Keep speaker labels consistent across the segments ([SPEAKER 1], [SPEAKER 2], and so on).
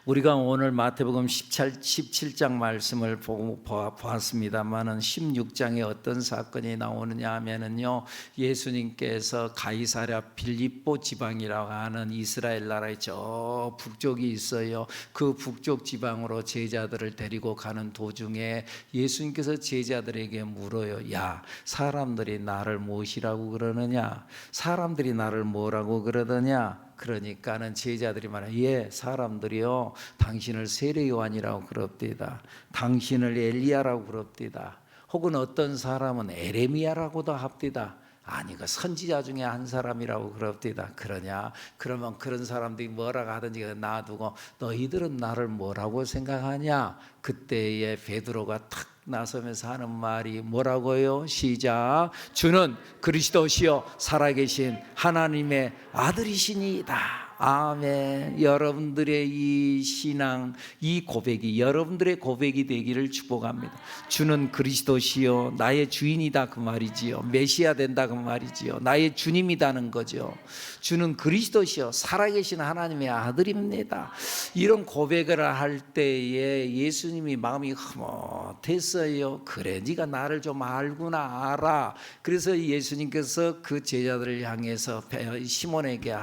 [SPEAKER 1] 우리가 오늘 마태복음 17장 말씀을 보았습니다만은 16장에 어떤 사건이 나오느냐 하면은요, 예수님께서 가이사랴 빌립보 지방이라고 하는 이스라엘 나라의 저 북쪽이 있어요. 그 북쪽 지방으로 제자들을 데리고 가는 도중에 예수님께서 제자들에게 물어요. 야, 사람들이 나를 무엇이라고 그러느냐? 사람들이 나를 뭐라고 그러느냐? 그러니까는 제자들이 말해요. 예, 사람들이요, 당신을 세례 요한이라고 그럽디다. 당신을 엘리야라고 그럽디다. 혹은 어떤 사람은 에레미야라고도 합디다. 아니, 그 선지자 중에 한 사람이라고 그럽디다. 그러냐? 그러면 그런 사람들이 뭐라고 하든지 놔두고 너희들은 나를 뭐라고 생각하냐? 그때에 베드로가 탁 나서면서 하는 말이 뭐라고요? 시작. 주는 그리스도시요 살아계신 하나님의 아들이시니이다. 아멘. 여러분들의 이 신앙, 이 고백이 여러분들의 고백이 되기를 축복합니다. 주는 그리스도시요 나의 주인이다 그 말이지요. 메시아 된다 그 말이지요. 나의 주님이다는 거죠. 주는 그리스도시요 살아계신 하나님의 아들입니다. 이런 고백을 할 때에 예수님이 마음이 흐뭇했어요. 그래, 네가 나를 좀 알구나, 알아. 그래서 예수님께서 그 제자들을 향해서 시몬에게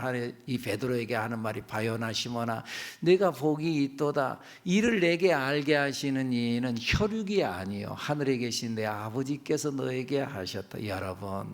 [SPEAKER 1] 이 베드로에게 하는 말이, 바요나 시몬아, 내가 복이 있도다. 이를 내게 알게 하시는 이는 혈육이 아니요 하늘에 계신 내 아버지께서 너에게 하셨다. 여러분,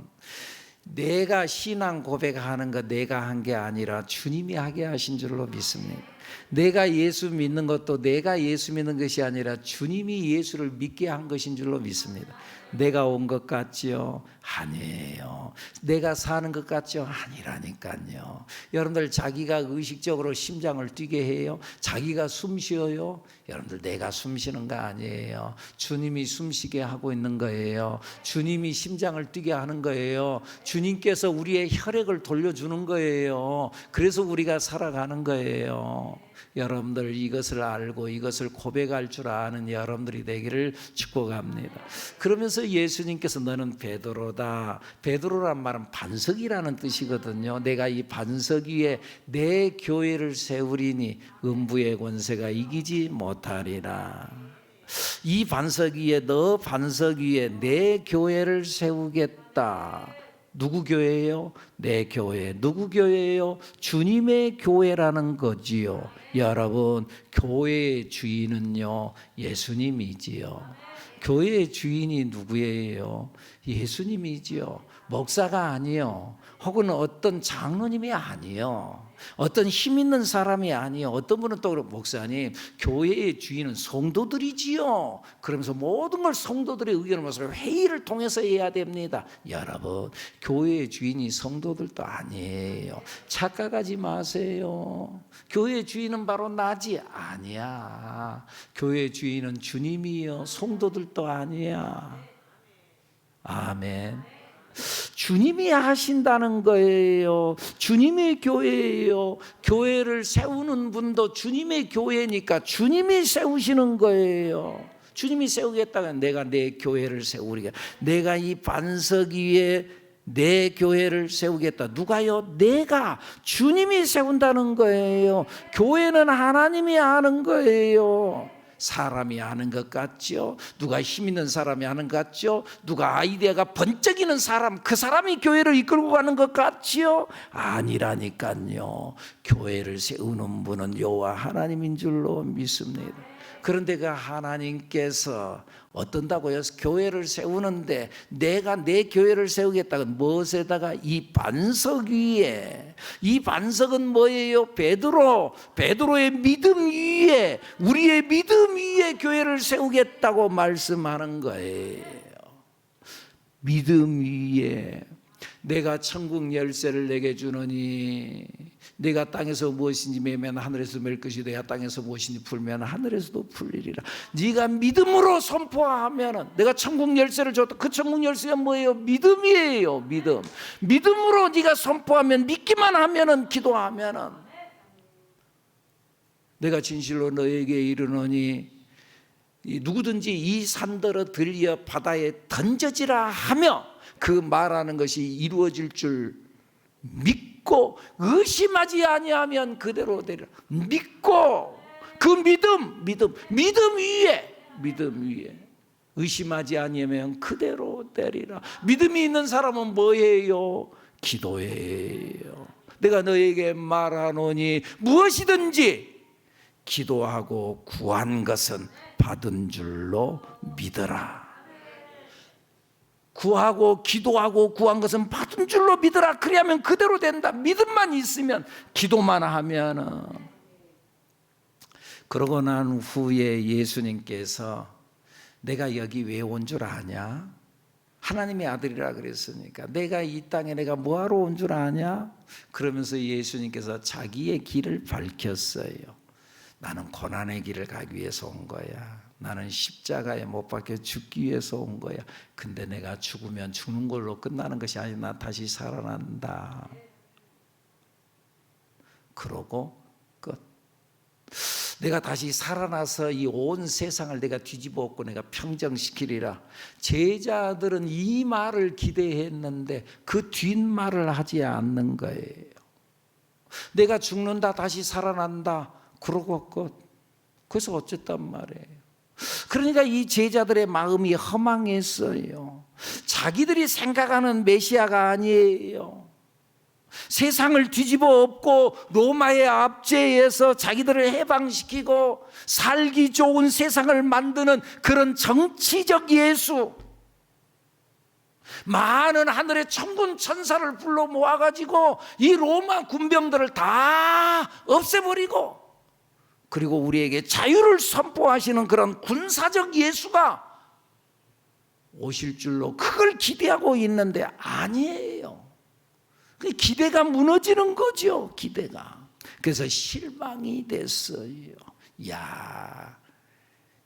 [SPEAKER 1] 내가 신앙 고백하는 거 내가 한 게 아니라 주님이 하게 하신 줄로 믿습니다. 내가 예수 믿는 것도 내가 예수 믿는 것이 아니라 주님이 예수를 믿게 한 것인 줄로 믿습니다. 내가 온 것 같지요? 아니에요. 내가 사는 것 같죠? 아니라니까요. 여러분들, 자기가 의식적으로 심장을 뛰게 해요? 자기가 숨 쉬어요? 여러분들, 내가 숨 쉬는 거 아니에요. 주님이 숨 쉬게 하고 있는 거예요. 주님이 심장을 뛰게 하는 거예요. 주님께서 우리의 혈액을 돌려주는 거예요. 그래서 우리가 살아가는 거예요. 여러분들, 이것을 알고 이것을 고백할 줄 아는 여러분들이 되기를 축복합니다. 그러면서 예수님께서 너는 베드로다. 베드로란 말은 반석이라는 뜻이거든요. 내가 이 반석 위에 내 교회를 세우리니 음부의 권세가 이기지 못하리라. 이 반석 위에, 너 반석 위에 내 교회를 세우겠다. 누구 교회예요? 내 교회. 누구 교회예요? 주님의 교회라는 거지요. 여러분, 교회의 주인은요, 예수님이지요. 교회의 주인이 누구예요? 예수님이지요. 목사가 아니요, 혹은 어떤 장로님이 아니요, 어떤 힘 있는 사람이 아니요. 어떤 분은 또 목사님, 교회의 주인은 성도들이지요. 그러면서 모든 걸 성도들의 의견을 모아서 회의를 통해서 해야 됩니다. 여러분, 교회의 주인이 성도들도 아니에요. 착각하지 마세요. 교회의 주인은 바로 나지. 아니야. 교회의 주인은 주님이요, 성도들도 아니야. 아멘. 주님이 하신다는 거예요. 주님의 교회예요. 교회를 세우는 분도 주님의 교회니까 주님이 세우시는 거예요. 주님이 세우겠다면 내가 내 교회를 세우리겠다. 내가 이 반석 위에 내 교회를 세우겠다. 누가요? 내가. 주님이 세운다는 거예요. 교회는 하나님이 하는 거예요. 사람이 하는 것 같죠? 누가 힘 있는 사람이 하는 것 같죠? 누가 아이디어가 번쩍이는 사람, 그 사람이 교회를 이끌고 가는 것 같죠? 아니라니까요. 교회를 세우는 분은 여호와 하나님인 줄로 믿습니다. 그런데 그 하나님께서 어떤다고요? 교회를 세우는데 내가 내 교회를 세우겠다고 무엇에다가? 이 반석 위에. 이 반석은 뭐예요? 베드로의 믿음 위에, 우리의 믿음 위에 교회를 세우겠다고 말씀하는 거예요. 믿음 위에. 내가 천국 열쇠를 내게 주노니 내가 땅에서 무엇인지 매면 하늘에서 맬 것이, 내가 땅에서 무엇인지 풀면 하늘에서도 풀리리라. 네가 믿음으로 선포하면은, 내가 천국 열쇠를 줬다. 그 천국 열쇠가 뭐예요? 믿음이에요. 믿음으로 네가 선포하면, 믿기만 하면은, 기도하면은, 내가 진실로 너에게 이르노니 누구든지 이 산더러 들려 바다에 던져지라 하며 그 말하는 것이 이루어질 줄 믿고 의심하지 아니하면 그대로 되리라. 믿고 그 믿음 위에 의심하지 아니하면 그대로 되리라. 믿음이 있는 사람은 뭐예요? 기도해요. 내가 너에게 말하노니 무엇이든지 기도하고 구한 것은 받은 줄로 믿어라. 구하고 기도하고 구한 것은 받은 줄로 믿어라. 그래야면 그대로 된다. 믿음만 있으면, 기도만 하면은. 그러고 난 후에 예수님께서 내가 여기 왜 온 줄 아냐? 하나님의 아들이라 그랬으니까 내가 이 땅에 내가 뭐하러 온 줄 아냐? 그러면서 예수님께서 자기의 길을 밝혔어요. 나는 고난의 길을 가기 위해서 온 거야. 나는 십자가에 못 박혀 죽기 위해서 온 거야. 근데 내가 죽으면 죽는 걸로 끝나는 것이 아니라 나 다시 살아난다. 그러고 끝. 내가 다시 살아나서 이 온 세상을 내가 뒤집어 엎고 내가 평정시키리라. 제자들은 이 말을 기대했는데 그 뒷말을 하지 않는 거예요. 내가 죽는다, 다시 살아난다, 그러고 끝. 그래서 어쨌단 말이에요. 그러니까 이 제자들의 마음이 허망했어요. 자기들이 생각하는 메시아가 아니에요. 세상을 뒤집어 엎고 로마의 압제에서 자기들을 해방시키고 살기 좋은 세상을 만드는 그런 정치적 예수, 많은 하늘의 천군 천사를 불러 모아가지고 이 로마 군병들을 다 없애버리고, 그리고 우리에게 자유를 선포하시는 그런 군사적 예수가 오실 줄로 그걸 기대하고 있는데 아니에요. 기대가 무너지는 거죠. 기대가. 그래서 실망이 됐어요. 야,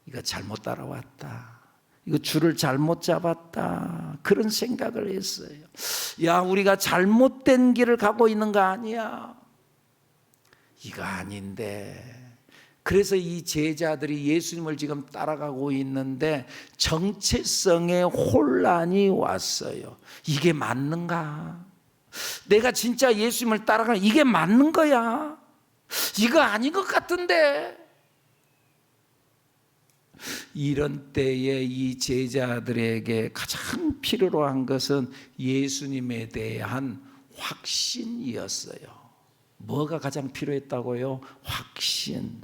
[SPEAKER 1] 이거 잘못 따라왔다, 이거 줄을 잘못 잡았다, 그런 생각을 했어요. 야, 우리가 잘못된 길을 가고 있는 거 아니야? 이거 아닌데. 그래서 이 제자들이 예수님을 지금 따라가고 있는데 정체성의 혼란이 왔어요. 이게 맞는가? 내가 진짜 예수님을 따라가는 이게 맞는 거야? 이거 아닌 것 같은데. 이런 때에 이 제자들에게 가장 필요로 한 것은 예수님에 대한 확신이었어요. 뭐가 가장 필요했다고요? 확신.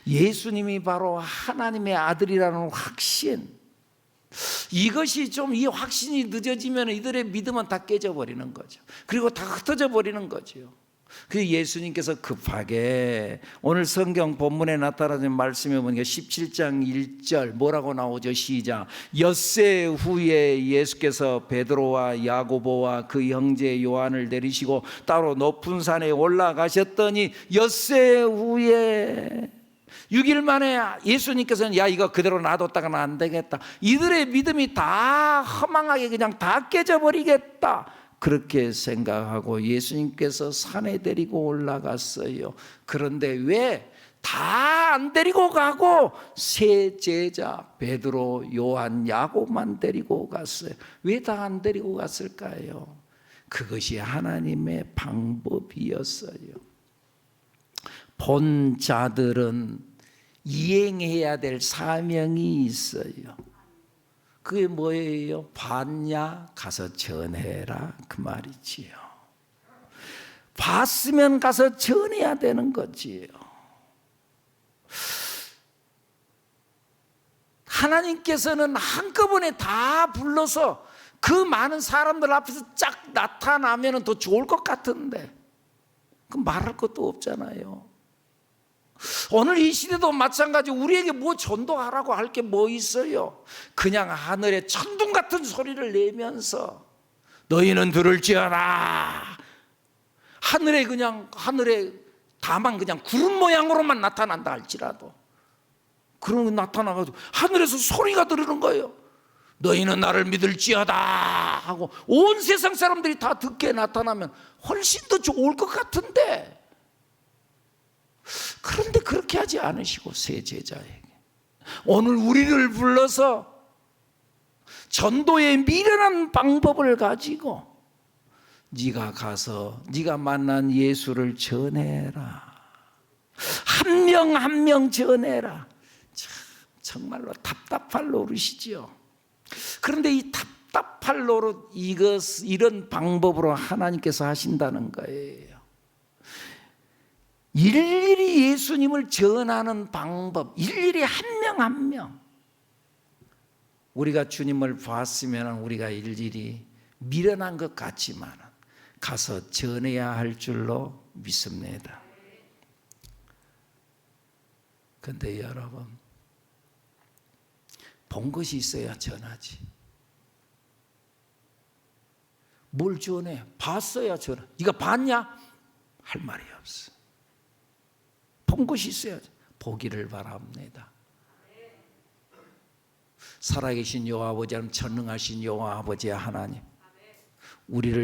[SPEAKER 1] 예수님이 바로 하나님의 아들이라는 확신. 이것이 좀, 이 확신이 늦어지면 이들의 믿음은 다 깨져버리는 거죠. 그리고 다 흩어져 버리는 거죠. 그래서 예수님께서 급하게 오늘 성경 본문에 나타나는 말씀에 보니까 17장 1절 뭐라고 나오죠? 시작. 엿새 후에 예수께서 베드로와 야고보와 그 형제 요한을 내리시고 따로 높은 산에 올라가셨더니 엿새 후에 6일 만에 예수님께서는 야, 이거 그대로 놔뒀다가는 안 되겠다, 이들의 믿음이 다 허망하게 그냥 다 깨져버리겠다, 그렇게 생각하고 예수님께서 산에 데리고 올라갔어요. 그런데 왜 다 안 데리고 가고 세 제자 베드로, 요한, 야고만 데리고 갔어요? 왜 다 안 데리고 갔을까요? 그것이 하나님의 방법이었어요. 본 자들은 이행해야 될 사명이 있어요. 그게 뭐예요? 봤냐? 가서 전해라, 그 말이지요. 봤으면 가서 전해야 되는 거지요. 하나님께서는 한꺼번에 다 불러서 그 많은 사람들 앞에서 쫙 나타나면 더 좋을 것 같은데 그 말할 것도 없잖아요. 오늘 이 시대도 마찬가지. 우리에게 뭐 전도하라고 할 게 뭐 있어요? 그냥 하늘에 천둥 같은 소리를 내면서 너희는 들을지어라. 하늘에 다만 그냥 구름 모양으로만 나타난다 할지라도 그런 거 나타나가지고 하늘에서 소리가 들리는 거예요. 너희는 나를 믿을지어다 하고 온 세상 사람들이 다 듣게 나타나면 훨씬 더 좋을 것 같은데, 그런데 그렇게 하지 않으시고 세 제자에게 오늘 우리를 불러서 전도의 미련한 방법을 가지고 네가 가서 네가 만난 예수를 전해라. 한 명 한 명 전해라. 정말로 답답할 노릇이지요. 그런데 이 답답할 노릇, 이런 방법으로 하나님께서 하신다는 거예요. 일일이 예수님을 전하는 방법, 일일이 한 명 한 명. 우리가 주님을 봤으면 우리가 일일이 미련한 것 같지만 가서 전해야 할 줄로 믿습니다. 그런데 여러분, 본 것이 있어야 전하지. 뭘 전해? 봤어야 전하. 네가 봤냐? 할 말이 없어. 본 것이 있어야지. 보기를 바랍니다. 살아계신 여호와 아버지 하나님, 전능하신 여호와 아버지 하나님, 우리 주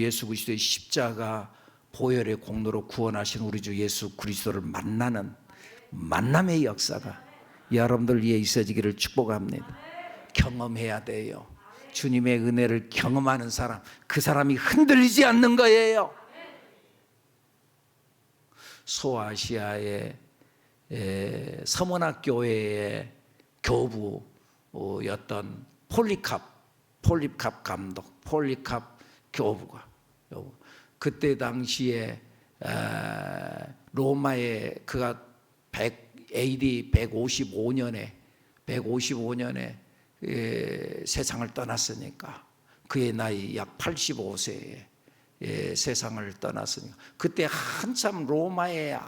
[SPEAKER 1] 예수 그리스도의 십자가 보혈의 공로로 구원하신 우리 주 예수 그리스도를 만나는 만남의 역사가 여러분들 위해 있어지기를 축복합니다. 경험해야 돼요. 주님의 은혜를 경험하는 사람, 그 사람이 흔들리지 않는 거예요. 소아시아의 서문학 교회의 교부였던 폴리캅 감독, 폴리캅 교부가 그때 당시에 로마에 그가 AD 155년에 세상을 떠났으니까 그의 나이 약 85세에 세상을 떠났으니까 그때 한참 로마의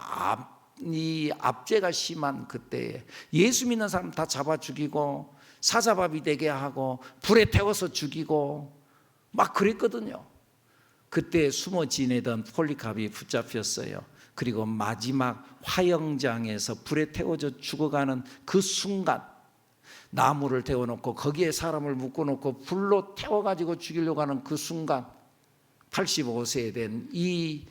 [SPEAKER 1] 압제가 심한 그때에 예수 믿는 사람 다 잡아 죽이고 사자밥이 되게 하고 불에 태워서 죽이고 막 그랬거든요. 그때 숨어 지내던 폴리캅이 붙잡혔어요. 그리고 마지막 화영장에서 불에 태워져 죽어가는 그 순간, 나무를 태워놓고 거기에 사람을 묶어놓고 불로 태워가지고 죽이려고 하는 그 순간 85세 된 이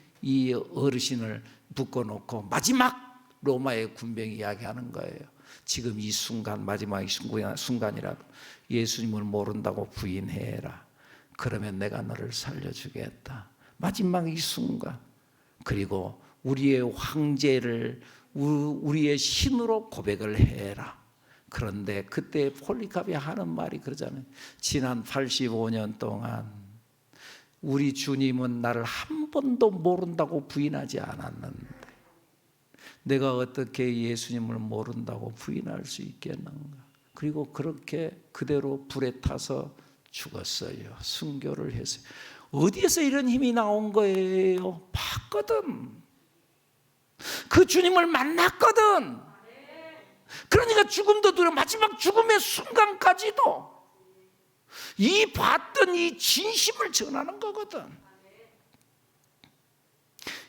[SPEAKER 1] 어르신을 묶어놓고 마지막 로마의 군병이 이야기하는 거예요. 지금 이 순간, 마지막 순간이라도 예수님을 모른다고 부인해라. 그러면 내가 너를 살려주겠다. 마지막 이 순간. 그리고 우리의 황제를 우리의 신으로 고백을 해라. 그런데 그때 폴리캅이 하는 말이 그러잖아요. 지난 85년 동안 우리 주님은 나를 한 번도 모른다고 부인하지 않았는데 내가 어떻게 예수님을 모른다고 부인할 수 있겠는가. 그리고 그렇게 그대로 불에 타서 죽었어요. 순교를 했어요. 어디에서 이런 힘이 나온 거예요? 봤거든. 그 주님을 만났거든. 그러니까 죽음도 두려워. 마지막 죽음의 순간까지도 이 봤던 이 진심을 전하는 거거든.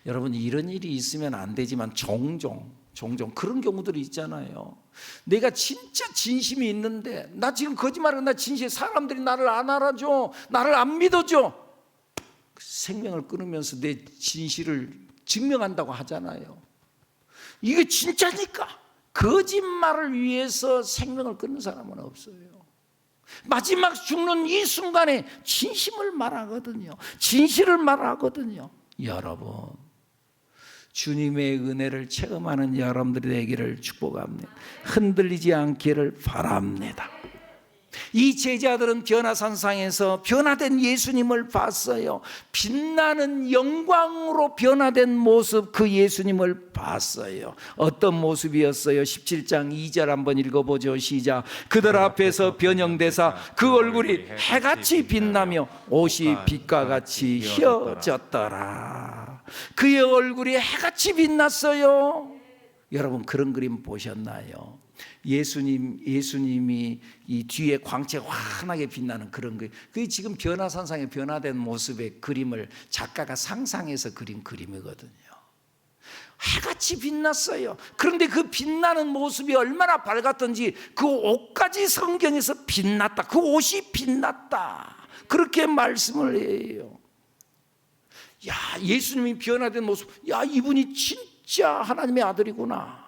[SPEAKER 1] 여러분, 이런 일이 있으면 안 되지만 종종 그런 경우들이 있잖아요. 내가 진짜 진심이 있는데 나 지금 거짓말하고 나 진실, 사람들이 나를 안 알아줘, 나를 안 믿어줘. 생명을 끊으면서 내 진실을 증명한다고 하잖아요. 이게 진짜니까. 거짓말을 위해서 생명을 끊는 사람은 없어요. 마지막 죽는 이 순간에 진심을 말하거든요. 진실을 말하거든요. 여러분, 주님의 은혜를 체험하는 여러분들이 되기를 축복합니다. 흔들리지 않기를 바랍니다. 이 제자들은 변화산상에서 변화된 예수님을 봤어요. 빛나는 영광으로 변화된 모습, 그 예수님을 봤어요. 어떤 모습이었어요? 17장 2절 한번 읽어보죠. 시작. 그들 앞에서 변형되사 그 얼굴이 해같이 빛나며 옷이 빛과 같이 휘어졌더라. 그의 얼굴이 해같이 빛났어요. 여러분, 그런 그림 보셨나요? 예수님이 이 뒤에 광채 환하게 빛나는 그런 거, 그게 지금 변화산상에 변화된 모습의 그림을 작가가 상상해서 그린 그림이거든요. 해같이 빛났어요. 그런데 그 빛나는 모습이 얼마나 밝았던지 그 옷까지 성경에서 빛났다, 그 옷이 빛났다, 그렇게 말씀을 해요. 야, 예수님이 변화된 모습, 야, 이분이 진짜 하나님의 아들이구나.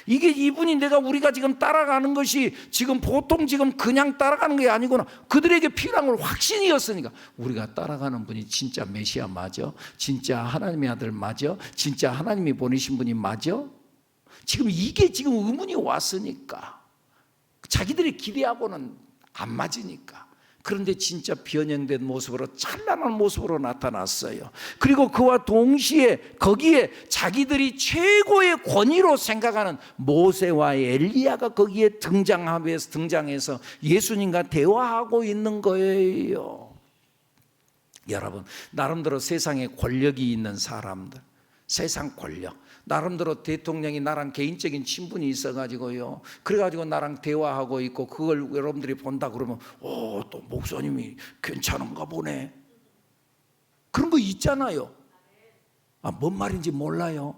[SPEAKER 1] 이게 이분이 우리가 지금 따라가는 것이 지금 보통 지금 그냥 따라가는 게 아니구나. 그들에게 필요한 걸 확신이었으니까 우리가 따라가는 분이 진짜 메시아 맞아? 진짜 하나님의 아들 맞아? 진짜 하나님이 보내신 분이 맞아? 지금 이게 지금 의문이 왔으니까 자기들이 기대하고는 안 맞으니까. 그런데 진짜 변형된 모습으로 찬란한 모습으로 나타났어요. 그리고 그와 동시에 거기에 자기들이 최고의 권위로 생각하는 모세와 엘리야가 거기에 등장해서 예수님과 대화하고 있는 거예요. 여러분, 나름대로 세상에 권력이 있는 사람들, 세상 권력, 나름대로 대통령이 나랑 개인적인 친분이 있어가지고요, 그래가지고 나랑 대화하고 있고 그걸 여러분들이 본다 그러면 또 목사님이 괜찮은가 보네, 그런 거 있잖아요. 뭔 말인지 몰라요.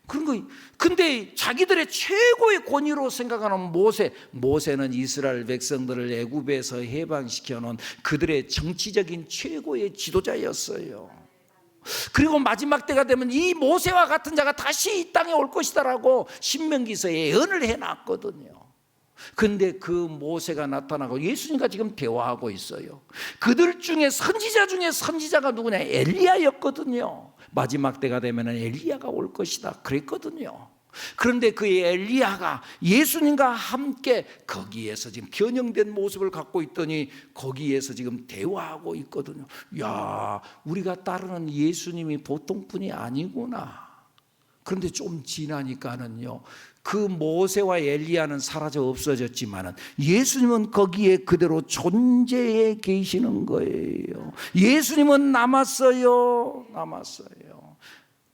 [SPEAKER 1] 그런 거. 근데 자기들의 최고의 권위로 생각하는 모세는 이스라엘 백성들을 애굽에서 해방시켜 놓은 그들의 정치적인 최고의 지도자였어요. 그리고 마지막 때가 되면 이 모세와 같은 자가 다시 이 땅에 올 것이다라고 신명기서에 예언을 해놨거든요. 그런데 그 모세가 나타나고 예수님과 지금 대화하고 있어요. 그들 중에 선지자가 누구냐? 엘리야였거든요. 마지막 때가 되면 엘리야가 올 것이다 그랬거든요. 그런데 그 엘리야가 예수님과 함께 거기에서 지금 변형된 모습을 갖고 있더니 거기에서 지금 대화하고 있거든요. 야, 우리가 따르는 예수님이 보통 분이 아니구나. 그런데 좀 지나니까는요, 그 모세와 엘리야는 사라져 없어졌지만은 예수님은 거기에 그대로 존재해 계시는 거예요. 예수님은 남았어요.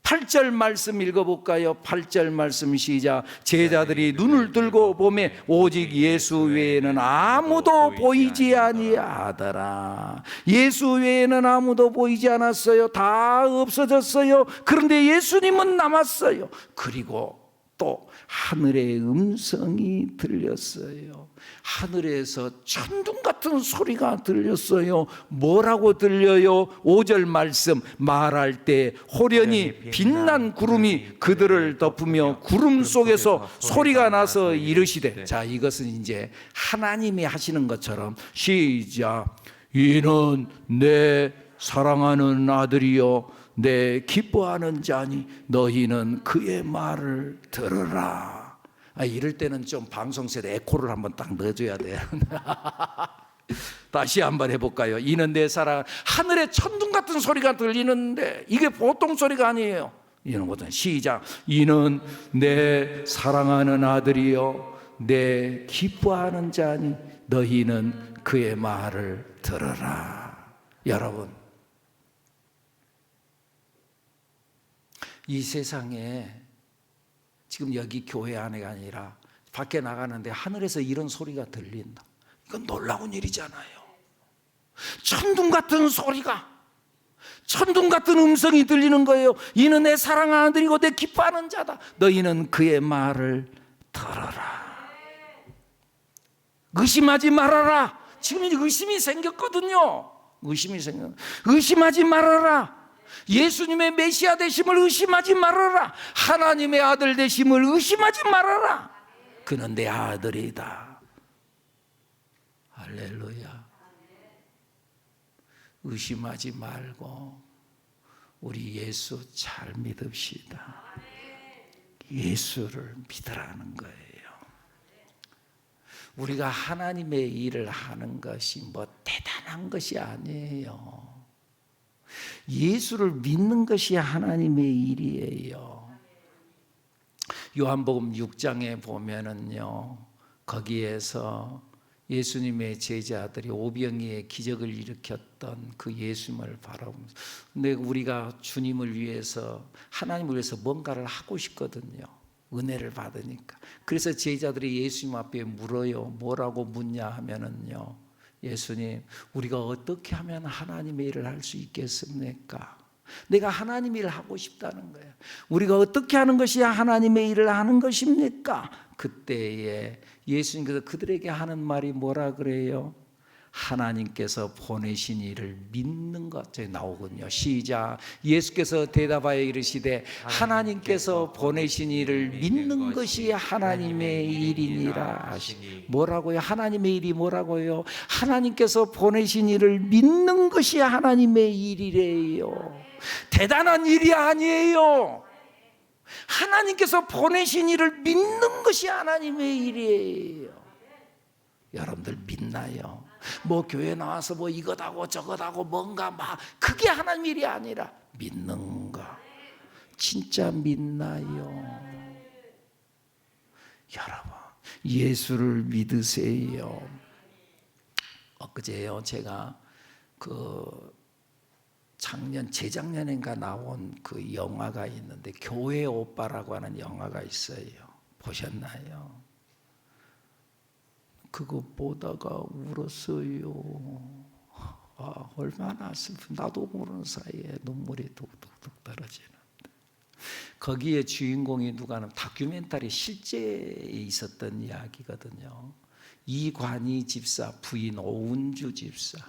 [SPEAKER 1] 8절 말씀 읽어볼까요? 8절 말씀 시작. 제자들이 눈을 들고 보매 오직 예수 외에는 아무도 보이지 아니하더라. 예수 외에는 아무도 보이지 않았어요. 다 없어졌어요. 그런데 예수님은 남았어요. 그리고 또 하늘의 음성이 들렸어요. 하늘에서 천둥 같은 소리가 들렸어요. 뭐라고 들려요? 5절 말씀, 말할 때 호련히 빛난 구름이 그들을 덮으며 구름 속에서 소리가 나서 이르시되. 자, 이것은 이제 하나님이 하시는 것처럼 시작. 이는 내 사랑하는 아들이요 내 기뻐하는 자니 너희는 그의 말을 들으라. 이럴 때는 좀 방송실에 에코를 한번 딱 넣어줘야 돼요. 다시 한번 해볼까요? 이는 내 사랑. 하늘에 천둥 같은 소리가 들리는데 이게 보통 소리가 아니에요. 이런 것은 시작. 이는 내 사랑하는 아들이요 내 기뻐하는 자니 너희는 그의 말을 들으라. 여러분, 이 세상에 지금 여기 교회 안에가 아니라 밖에 나가는데 하늘에서 이런 소리가 들린다. 이건 놀라운 일이잖아요. 천둥 같은 소리가, 천둥 같은 음성이 들리는 거예요. 이는 내 사랑하는 아들이고 내 기뻐하는 자다. 너희는 그의 말을 들어라. 의심하지 말아라. 지금 의심이 생겼거든요. 의심하지 말아라. 예수님의 메시아 되심을 의심하지 말아라. 하나님의 아들 되심을 의심하지 말아라. 그는 내 아들이다. 할렐루야. 의심하지 말고 우리 예수 잘 믿읍시다. 예수를 믿으라는 거예요. 우리가 하나님의 일을 하는 것이 뭐 대단한 것이 아니에요. 예수를 믿는 것이 하나님의 일이에요. 요한복음 6장에 보면은요, 거기에서 예수님의 제자들이 오병이의 기적을 일으켰던 그 예수님을 바라보면서, 근데 우리가 주님을 위해서, 하나님을 위해서 뭔가를 하고 싶거든요. 은혜를 받으니까. 그래서 제자들이 예수님 앞에 물어요. 뭐라고 묻냐 하면은요, 예수님, 우리가 어떻게 하면 하나님의 일을 할 수 있겠습니까? 내가 하나님의 일을 하고 싶다는 거예요. 우리가 어떻게 하는 것이 하나님의 일을 하는 것입니까? 그때에 예수님께서 그들에게 하는 말이 뭐라 그래요? 하나님께서 보내신 이를 믿는 것 저기 나오거든요. 시작. 예수께서 대답하여 이르시되 하나님께서 보내신 이를 믿는 것이 하나님의 일이니라 하시니. 뭐라고요? 하나님의 일이 뭐라고요? 하나님께서 보내신 이를 믿는 것이 하나님의 일이래요. 대단한 일이 아니에요. 하나님께서 보내신 이를 믿는 것이 하나님의 일이에요. 여러분들 믿나요? 뭐 교회 나와서 뭐 이것하고 저것하고 뭔가 막 그게 하나님 일이 아니라 믿는 거. 진짜 믿나요? 여러분 예수를 믿으세요. 엊그제요 제가 재작년인가 나온 그 영화가 있는데 교회 오빠라고 하는 영화가 있어요. 보셨나요? 그거 보다가 울었어요. 아, 얼마나 슬픈, 나도 모르는 사이에 눈물이 뚝뚝뚝 떨어지는데 거기에 주인공이 누가는 다큐멘터리 실제에 있었던 이야기거든요. 이관희 집사 부인 오은주 집사.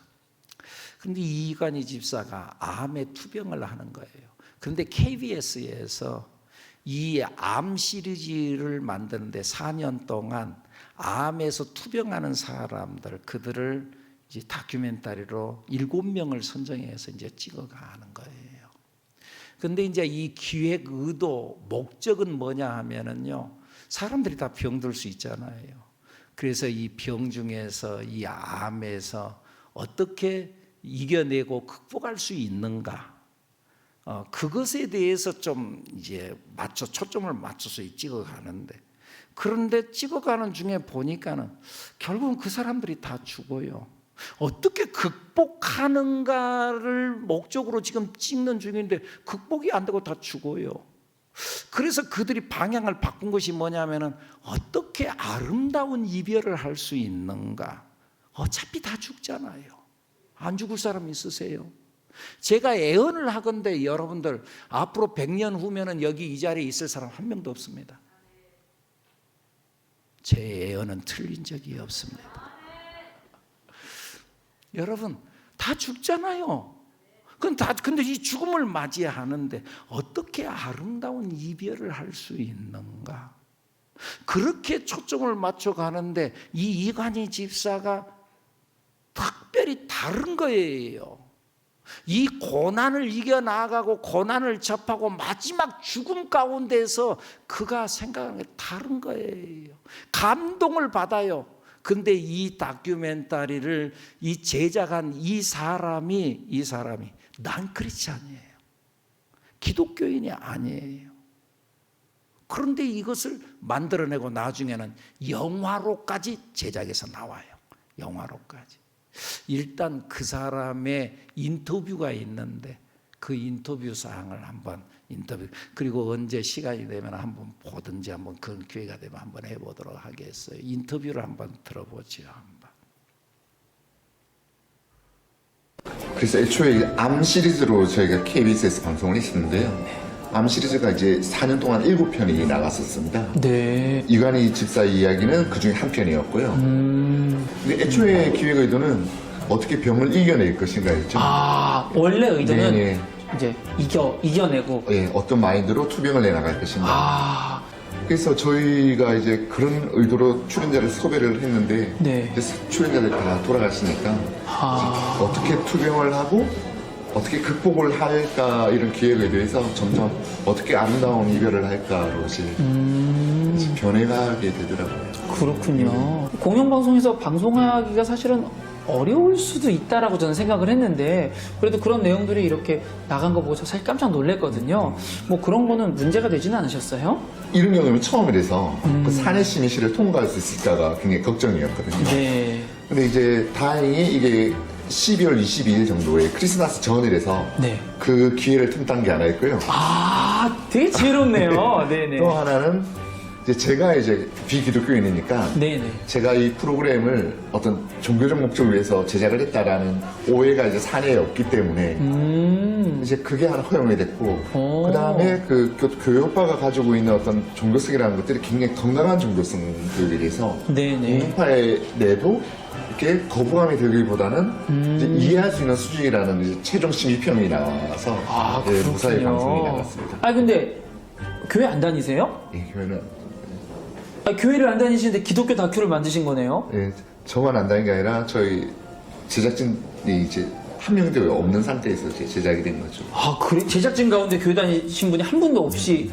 [SPEAKER 1] 그런데 이관희 집사가 암의 투병을 하는 거예요. 그런데 KBS에서 이 암 시리즈를 만드는데 4년 동안 암에서 투병하는 사람들 그들을 이제 다큐멘터리로 7명을 선정해서 이제 찍어가는 거예요. 그런데 이제 이 기획 의도 목적은 뭐냐 하면은요, 사람들이 다 병들 수 있잖아요. 그래서 이 병 중에서 이 암에서 어떻게 이겨내고 극복할 수 있는가? 그것에 대해서 좀 이제 초점을 맞춰서 찍어가는데, 그런데 찍어가는 중에 보니까는 결국은 그 사람들이 다 죽어요. 어떻게 극복하는가를 목적으로 지금 찍는 중인데 극복이 안 되고 다 죽어요. 그래서 그들이 방향을 바꾼 것이 뭐냐면은 어떻게 아름다운 이별을 할 수 있는가? 어차피 다 죽잖아요. 안 죽을 사람 있으세요? 제가 애언을 하건대 여러분들 앞으로 100년 후면은 여기 이 자리에 있을 사람 한 명도 없습니다. 제 애언은 틀린 적이 없습니다. 여러분 다 죽잖아요. 근데 이 죽음을 맞이하는데 어떻게 아름다운 이별을 할 수 있는가? 그렇게 초점을 맞춰 가는데 이 이관희 집사가 특별히 다른 거예요. 이 고난을 이겨나가고 고난을 접하고 마지막 죽음 가운데서 그가 생각하는 게 다른 거예요. 감동을 받아요. 근데 이 다큐멘터리를 이 제작한 이 사람이 난 크리스찬이에요. 기독교인이 아니에요. 그런데 이것을 만들어내고 나중에는 영화로까지 제작해서 나와요. 영화로까지. 일단 그 사람의 인터뷰가 있는데 그 인터뷰 사항을 한번 그리고 언제 시간이 되면 한번 보든지 한번 그런 기회가 되면 한번 해보도록 하겠어요. 인터뷰를 한번 들어보죠. 한번.
[SPEAKER 2] 그래서 애초에 암 시리즈로 저희가 KBS에서 방송을 했었는데요. 암 시리즈가 이제 4년 동안 7편이 나갔었습니다.
[SPEAKER 3] 네.
[SPEAKER 2] 이관희 집사 이야기는 그 중에 한 편이었고요. 근데 애초에 기획 의도는 어떻게 병을 이겨낼 것인가였죠.
[SPEAKER 3] 아, 원래 의도는
[SPEAKER 2] 네네.
[SPEAKER 3] 이제 이겨내고.
[SPEAKER 2] 예, 어떤 마인드로 투병을 내나갈 것인가.
[SPEAKER 3] 아,
[SPEAKER 2] 그래서 저희가 이제 그런 의도로 출연자를 섭외를 했는데
[SPEAKER 3] 네.
[SPEAKER 2] 이제 출연자들 다 돌아가시니까 어떻게 투병을 하고 어떻게 극복을 할까 이런 기획 의도에서 점점 어떻게 아름다운 이별을 할까로 이제 변해가게 되더라고요.
[SPEAKER 3] 그렇군요. 공영방송에서 방송하기가 사실은 어려울 수도 있다라고 저는 생각을 했는데 그래도 그런 내용들이 이렇게 나간 거 보고 저 사실 깜짝 놀랐거든요. 뭐 그런 거는 문제가 되지는 않으셨어요?
[SPEAKER 2] 이런 경우는 처음이라서 그 사내 심의실을 통과할 수 있을까가 굉장히 걱정이었거든요.
[SPEAKER 3] 네.
[SPEAKER 2] 근데 이제 다행히 이게 12월 22일 정도에 크리스마스 전일에서
[SPEAKER 3] 네.
[SPEAKER 2] 그 기회를 틈탄 게 하나 있고요.
[SPEAKER 3] 아, 되게 지혜롭네요. 네네.
[SPEAKER 2] 또 하나는 이제 제가 이제 비기독교인이니까
[SPEAKER 3] 네네.
[SPEAKER 2] 제가 이 프로그램을 어떤 종교적 목적을 위해서 제작을 했다라는 오해가 이제 사내에 없기 때문에 이제 그게 하나 허용이 됐고 그 다음에 그 교회 오빠가 가지고 있는 어떤 종교성이라는 것들이 굉장히 건강한 종교성들이라서
[SPEAKER 3] 네네.
[SPEAKER 2] 공파에 내도 그렇게 거부감이 들기보다는 이제 이해할 수 있는 수준이라는 이제 최종 심의평이 나와서 무사히 방송이 나갔습니다.
[SPEAKER 3] 아 근데 교회 안 다니세요?
[SPEAKER 2] 예, 교회는
[SPEAKER 3] 교회를 안 다니시는데 기독교 다큐를 만드신 거네요?
[SPEAKER 2] 예, 저만 안 다닌 게 아니라 저희 제작진이 이제 한 명도 없는 상태에서 이제 제작이 된 거죠.
[SPEAKER 3] 아 그래? 제작진 가운데 교회 다니신 분이 한 분도 없이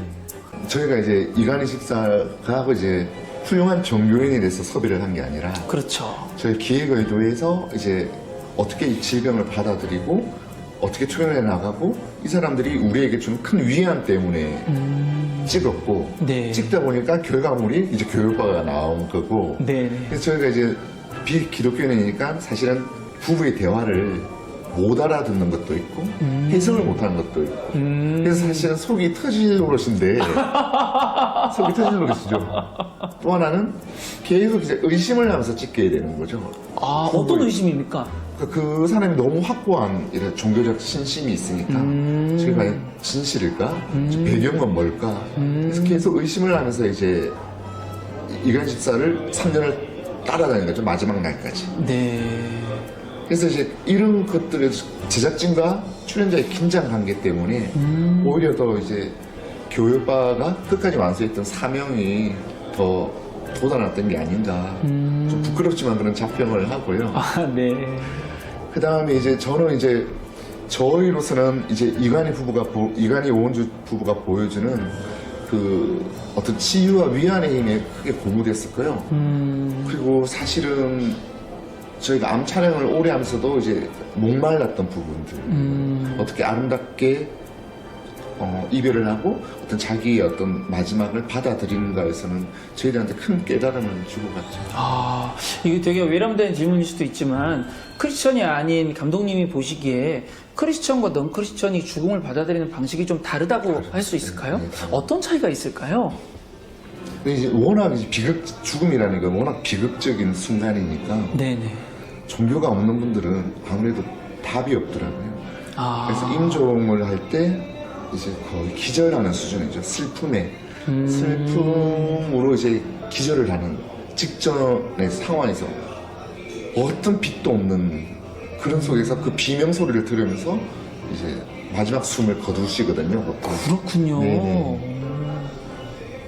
[SPEAKER 2] 저희가 이제 이간희 집사가 이제 훌륭한 종교인이 돼서 섭외를 한 게 아니라
[SPEAKER 3] 그렇죠.
[SPEAKER 2] 저희 기획의도에서 이제 어떻게 이 질병을 받아들이고 어떻게 초연해 나가고 이 사람들이 우리에게 준 큰 위안 때문에 찍었고
[SPEAKER 3] 네.
[SPEAKER 2] 찍다 보니까 결과물이 이제 교육과가 나온 거고
[SPEAKER 3] 네.
[SPEAKER 2] 그래서 저희가 이제 비기독교인이니까 사실은 부부의 대화를 못 알아듣는 것도 있고 해석을 못하는 것도 있고 그래서 사실은 속이 터질 노릇인데 속이 터질 노릇이죠. 또 하나는 계속 이제 의심을 하면서 찍게 되는 거죠.
[SPEAKER 3] 아 어떤 의심입니까?
[SPEAKER 2] 그 사람이 너무 확고한 이런 종교적 신심이 있으니까 저게 과연 진실일까? 배경은 뭘까? 그래서 계속 의심을 하면서 이제 이간 집사를 3년을 따라다닌 거죠. 마지막 날까지.
[SPEAKER 3] 네.
[SPEAKER 2] 그래서 이제 이런 것들을 제작진과 출연자의 긴장 관계 때문에 오히려 더 이제 교육바가 끝까지 완수했던 사명이 더 돋아났던 게 아닌가. 좀 부끄럽지만 그런 자평을 하고요.
[SPEAKER 3] 아 네.
[SPEAKER 2] 그 다음에 이제 저는 이제 저희로서는 이제 이간희 오은주 부부가 보여주는 그 어떤 치유와 위안의 힘에 크게 고무됐었고요. 그리고 사실은 저희가 암 촬영을 오래 하면서도 이제 목말랐던 부분들 어떻게 아름답게 이별을 하고 어떤 자기의 어떤 마지막을 받아들이는가에서는 저희들한테 큰 깨달음을 주고 갔죠.
[SPEAKER 3] 아 이게 되게 외람된 질문일 수도 있지만 크리스천이 아닌 감독님이 보시기에 크리스천과 넌 크리스천이 죽음을 받아들이는 방식이 좀 다르다고 할 수 있을까요?
[SPEAKER 2] 네.
[SPEAKER 3] 어떤 차이가 있을까요?
[SPEAKER 2] 근데 이제 워낙 이제 죽음이라는 건 워낙 비극적인 순간이니까
[SPEAKER 3] 네네.
[SPEAKER 2] 종교가 없는 분들은 아무래도 답이 없더라고요.
[SPEAKER 3] 아
[SPEAKER 2] 그래서 임종을 할 때 이제 거의 기절하는 수준이죠. 슬픔으로 이제 기절을 하는 직전의 상황에서 어떤 빛도 없는 그런 속에서 그 비명 소리를 들으면서 이제 마지막 숨을 거두시거든요. 보통.
[SPEAKER 3] 그렇군요.
[SPEAKER 2] 네네.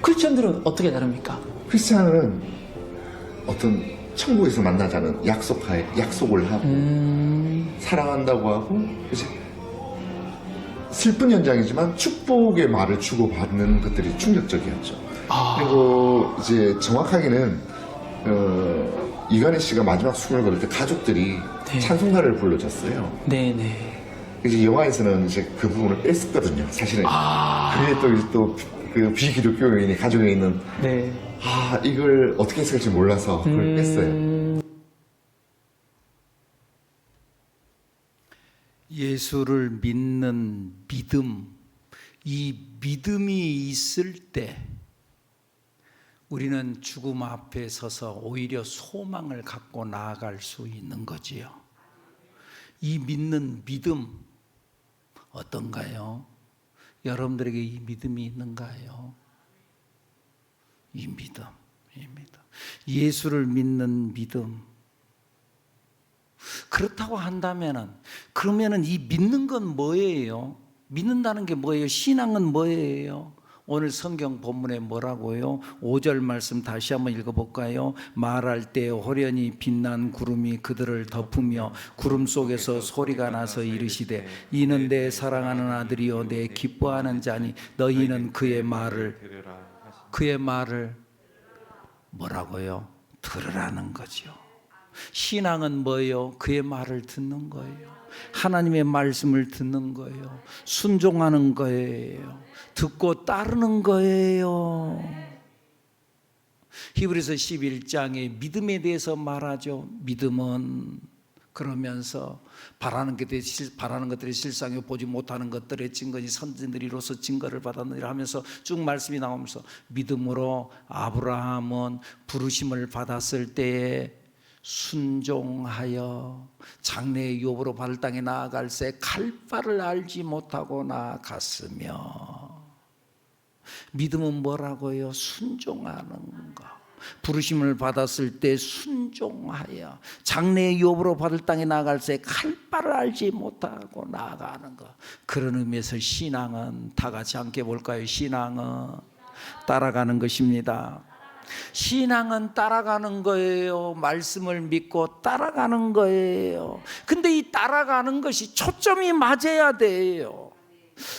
[SPEAKER 3] 크리스천들은 어떻게 다릅니까?
[SPEAKER 2] 크리스찬은 어떤 천국에서 만나자는 약속을 하고 사랑한다고 하고 이제 슬픈 현장이지만 축복의 말을 주고받는 것들이 충격적이었죠. 그리고 이제 정확하게는 이간희 씨가 마지막 숨을 거둘 때 가족들이
[SPEAKER 3] 네.
[SPEAKER 2] 찬송가를 불러줬어요.
[SPEAKER 3] 네네.
[SPEAKER 2] 이제 영화에서는 이제 그 부분을 뺐었거든요. 사실은 그게 그 비기독교인이 가족에 있는
[SPEAKER 3] 네.
[SPEAKER 2] 이걸 어떻게 했을지 몰라서 그걸 뺐어요.
[SPEAKER 1] 예수를 믿는 믿음, 이 믿음이 있을 때 우리는 죽음 앞에 서서 오히려 소망을 갖고 나아갈 수 있는 거지요. 이 믿는 믿음 어떤가요? 여러분들에게 이 믿음이 있는가요? 이 믿음. 예수를 믿는 믿음. 그렇다고 한다면은, 그러면은 이 믿는 건 뭐예요? 믿는다는 게 뭐예요? 신앙은 뭐예요? 오늘 성경 본문에 뭐라고요? 5절 말씀 다시 한번 읽어볼까요? 말할 때 호련히 빛난 구름이 그들을 덮으며 구름 속에서 소리가 나서 이르시되 이는 내 사랑하는 아들이요 내 기뻐하는 자니 너희는 그의 말을 뭐라고요? 들으라는 거죠. 신앙은 뭐예요? 그의 말을 듣는 거예요. 하나님의 말씀을 듣는 거예요. 순종하는 거예요. 듣고 따르는 거예요. 히브리서 11장에 믿음에 대해서 말하죠. 믿음은 그러면서 바라는 것들이 실상이요 보지 못하는 것들의 증거니 선진들이로서 증거를 받았느니라 하면서 쭉 말씀이 나오면서 믿음으로 아브라함은 부르심을 받았을 때에 순종하여 장래의 유업으로 바를 땅에 나아갈새 갈 바를 알지 못하고 나아갔으며 믿음은 뭐라고요? 순종하는 거. 부르심을 받았을 때 순종하여 장래의 유업으로 받을 땅에 나아갈 때 갈 바를 알지 못하고 나아가는 것. 그런 의미에서 신앙은 다 같이 함께 볼까요? 신앙은 따라가는 것입니다. 신앙은 따라가는 거예요. 말씀을 믿고 따라가는 거예요. 근데 이 따라가는 것이 초점이 맞아야 돼요.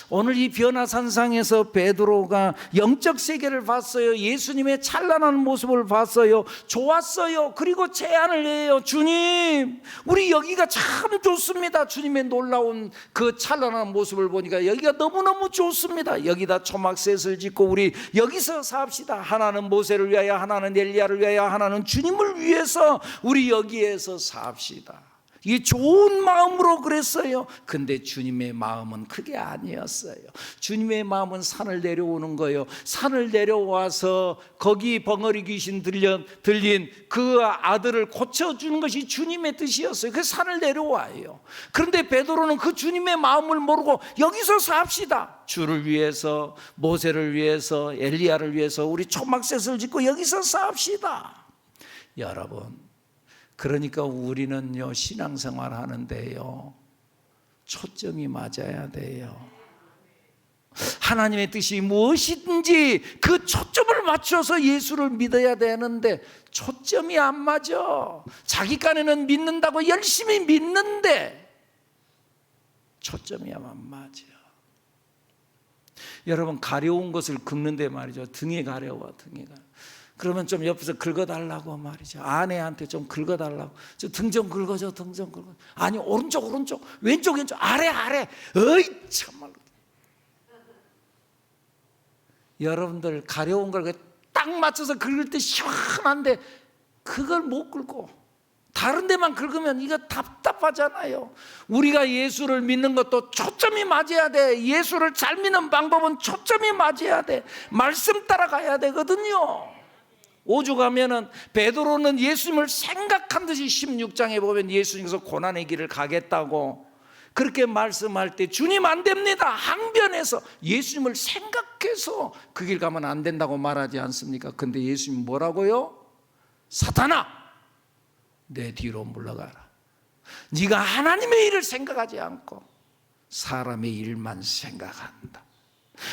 [SPEAKER 1] 오늘 이 변화산상에서 베드로가 영적 세계를 봤어요. 예수님의 찬란한 모습을 봤어요. 좋았어요. 그리고 제안을 해요. 주님, 우리 여기가 참 좋습니다. 주님의 놀라운 그 찬란한 모습을 보니까 여기가 너무너무 좋습니다. 여기다 초막셋을 짓고 우리 여기서 삽시다. 하나는 모세를 위하여, 하나는 엘리야를 위하여, 하나는 주님을 위해서 우리 여기에서 삽시다. 이 좋은 마음으로 그랬어요. 근데 주님의 마음은 그게 아니었어요. 주님의 마음은 산을 내려오는 거예요. 산을 내려와서 거기 벙어리 귀신 들린 그 아들을 고쳐주는 것이 주님의 뜻이었어요. 그래서 산을 내려와요. 그런데 베드로는 그 주님의 마음을 모르고 여기서 삽시다. 주를 위해서, 모세를 위해서, 엘리야를 위해서 우리 초막셋을 짓고 여기서 삽시다. 여러분, 그러니까 우리는요, 신앙생활 하는데요, 초점이 맞아야 돼요. 하나님의 뜻이 무엇인지 그 초점을 맞춰서 예수를 믿어야 되는데 초점이 안 맞아. 자기 깐에는 믿는다고 열심히 믿는데 초점이 안 맞아. 여러분, 가려운 것을 긁는데 말이죠. 등이 가려워, 등이 가려워. 그러면 좀 옆에서 긁어달라고 말이죠. 아내한테 좀 긁어달라고. 저 등 좀 긁어줘, 등 좀 긁어. 아니, 오른쪽, 왼쪽, 아래. 어이, 참말로. 여러분들 가려운 걸 딱 맞춰서 긁을 때 시원한데 그걸 못 긁고 다른 데만 긁으면 이거 답답하잖아요. 우리가 예수를 믿는 것도 초점이 맞아야 돼. 예수를 잘 믿는 방법은 초점이 맞아야 돼. 말씀 따라가야 되거든요. 오죽하면은 베드로는 예수님을 생각한 듯이 16장에 보면 예수님께서 고난의 길을 가겠다고 그렇게 말씀할 때 주님 안 됩니다. 항변해서 예수님을 생각해서 그 길 가면 안 된다고 말하지 않습니까? 근데 예수님 뭐라고요? 사탄아, 내 뒤로 물러가라. 네가 하나님의 일을 생각하지 않고 사람의 일만 생각한다.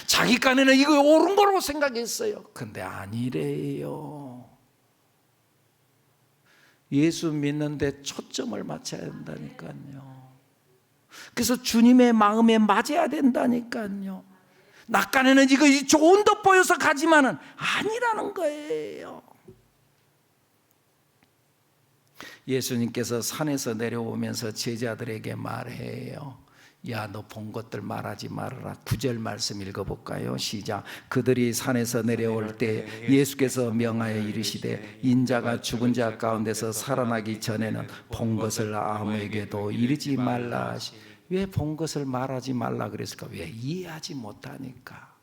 [SPEAKER 1] 자기 깐에는 이거 옳은 거라고 생각했어요. 근데 아니래요. 예수 믿는데 초점을 맞춰야 된다니까요. 그래서 주님의 마음에 맞아야 된다니까요. 낙간에는 이거 좋은 듯 보여서 가지만은 아니라는 거예요. 예수님께서 산에서 내려오면서 제자들에게 말해요. 야, 너 본 것들 말하지 말아라. 9절 말씀 읽어볼까요? 시작. 그들이 산에서 내려올 때 예수께서 명하여 이르시되 인자가 죽은 자 가운데서 살아나기 전에는 본 것을 아무에게도 이르지 말라. 왜 본 것을 말하지 말라 그랬을까? 왜? 이해하지 못하니까.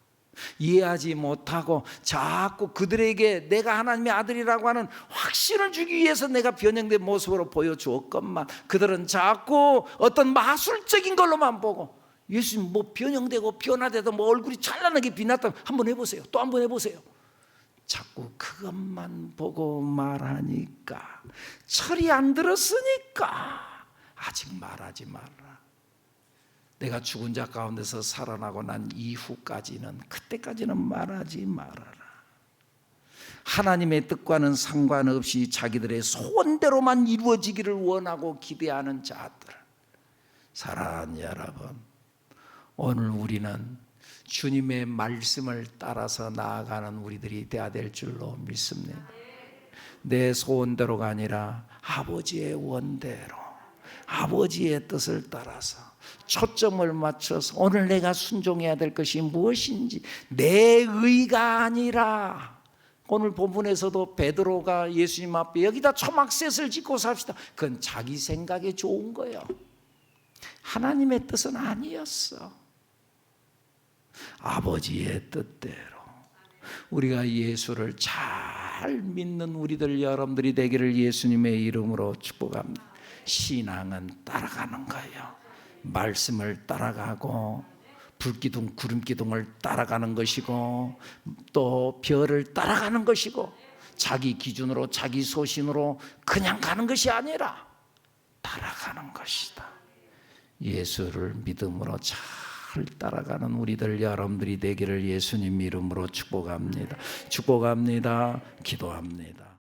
[SPEAKER 1] 이해하지 못하고 자꾸 그들에게 내가 하나님의 아들이라고 하는 확신을 주기 위해서 내가 변형된 모습으로 보여주었건만 그들은 자꾸 어떤 마술적인 걸로만 보고 예수님 뭐 변형되고 변화되도 뭐 얼굴이 찬란하게 빛났다 한번 해보세요. 또 한번 해보세요. 자꾸 그것만 보고 말하니까 철이 안 들었으니까 아직 말하지 말라. 내가 죽은 자 가운데서 살아나고 난 이후까지는 그때까지는 말하지 말아라. 하나님의 뜻과는 상관없이 자기들의 소원대로만 이루어지기를 원하고 기대하는 자들. 사랑하는 여러분, 오늘 우리는 주님의 말씀을 따라서 나아가는 우리들이 되어야 될 줄로 믿습니다. 내 소원대로가 아니라 아버지의 원대로, 아버지의 뜻을 따라서 초점을 맞춰서 오늘 내가 순종해야 될 것이 무엇인지 내 의가 아니라 오늘 본문에서도 베드로가 예수님 앞에 여기다 초막셋을 짓고 삽시다. 그건 자기 생각에 좋은 거예요. 하나님의 뜻은 아니었어. 아버지의 뜻대로 우리가 예수를 잘 믿는 우리들 여러분들이 되기를 예수님의 이름으로 축복합니다. 신앙은 따라가는 거예요. 말씀을 따라가고 불기둥 구름기둥을 따라가는 것이고 또 별을 따라가는 것이고 자기 기준으로 자기 소신으로 그냥 가는 것이 아니라 따라가는 것이다. 예수를 믿음으로 잘 따라가는 우리들 여러분들이 되기를 예수님 이름으로 축복합니다. 축복합니다. 기도합니다.